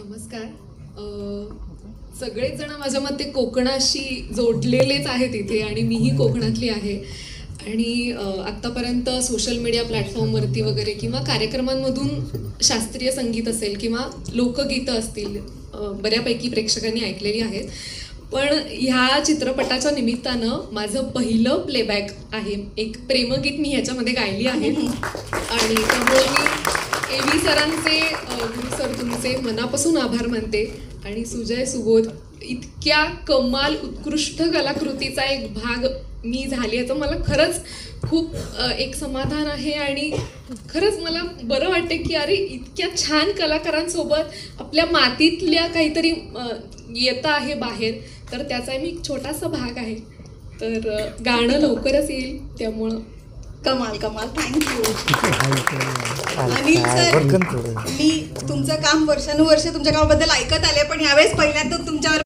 नमस्कार. सगळेच जण माझ्या मते कोकणाशी जोडलेलेच आहेत इथे आणि मीही कोकणातली आहे. आणि आत्तापर्यंत सोशल मीडिया प्लॅटफॉर्मवरती वगैरे किंवा कार्यक्रमांमधून शास्त्रीय संगीत असेल किंवा लोकगीतं असतील बऱ्यापैकी प्रेक्षकांनी ऐकलेली आहेत. पण ह्या चित्रपटाच्या निमित्तानं माझं पहिलं प्लेबॅक आहे. एक प्रेमगीत मी ह्याच्यामध्ये गायली आहे आणि त्यामुळे मी AV सरांचे गुरु सर तुमचे मनापासून आभार मानते. आणि सुजय सुबोध इतक्या कमाल उत्कृष्ट कलाकृतीचा एक भाग मी झाली याचं मला खरंच खूप एक समाधान आहे. आणि खरंच मला बरं वाटते की अरे इतक्या छान कलाकारांसोबत आपल्या मातीतल्या काहीतरी येतं आहे बाहेर, तर त्याचा मी एक छोटासा भाग आहे. तर गाणं लवकरच येईल, त्यामुळं कमाल कमाल. Thank you Anil sir. मी तुमचं काम वर्षानुवर्ष तुमच्या कामाबद्दल ऐकत आले, पण यावेळेस पहिल्यांदा तुमच्यावर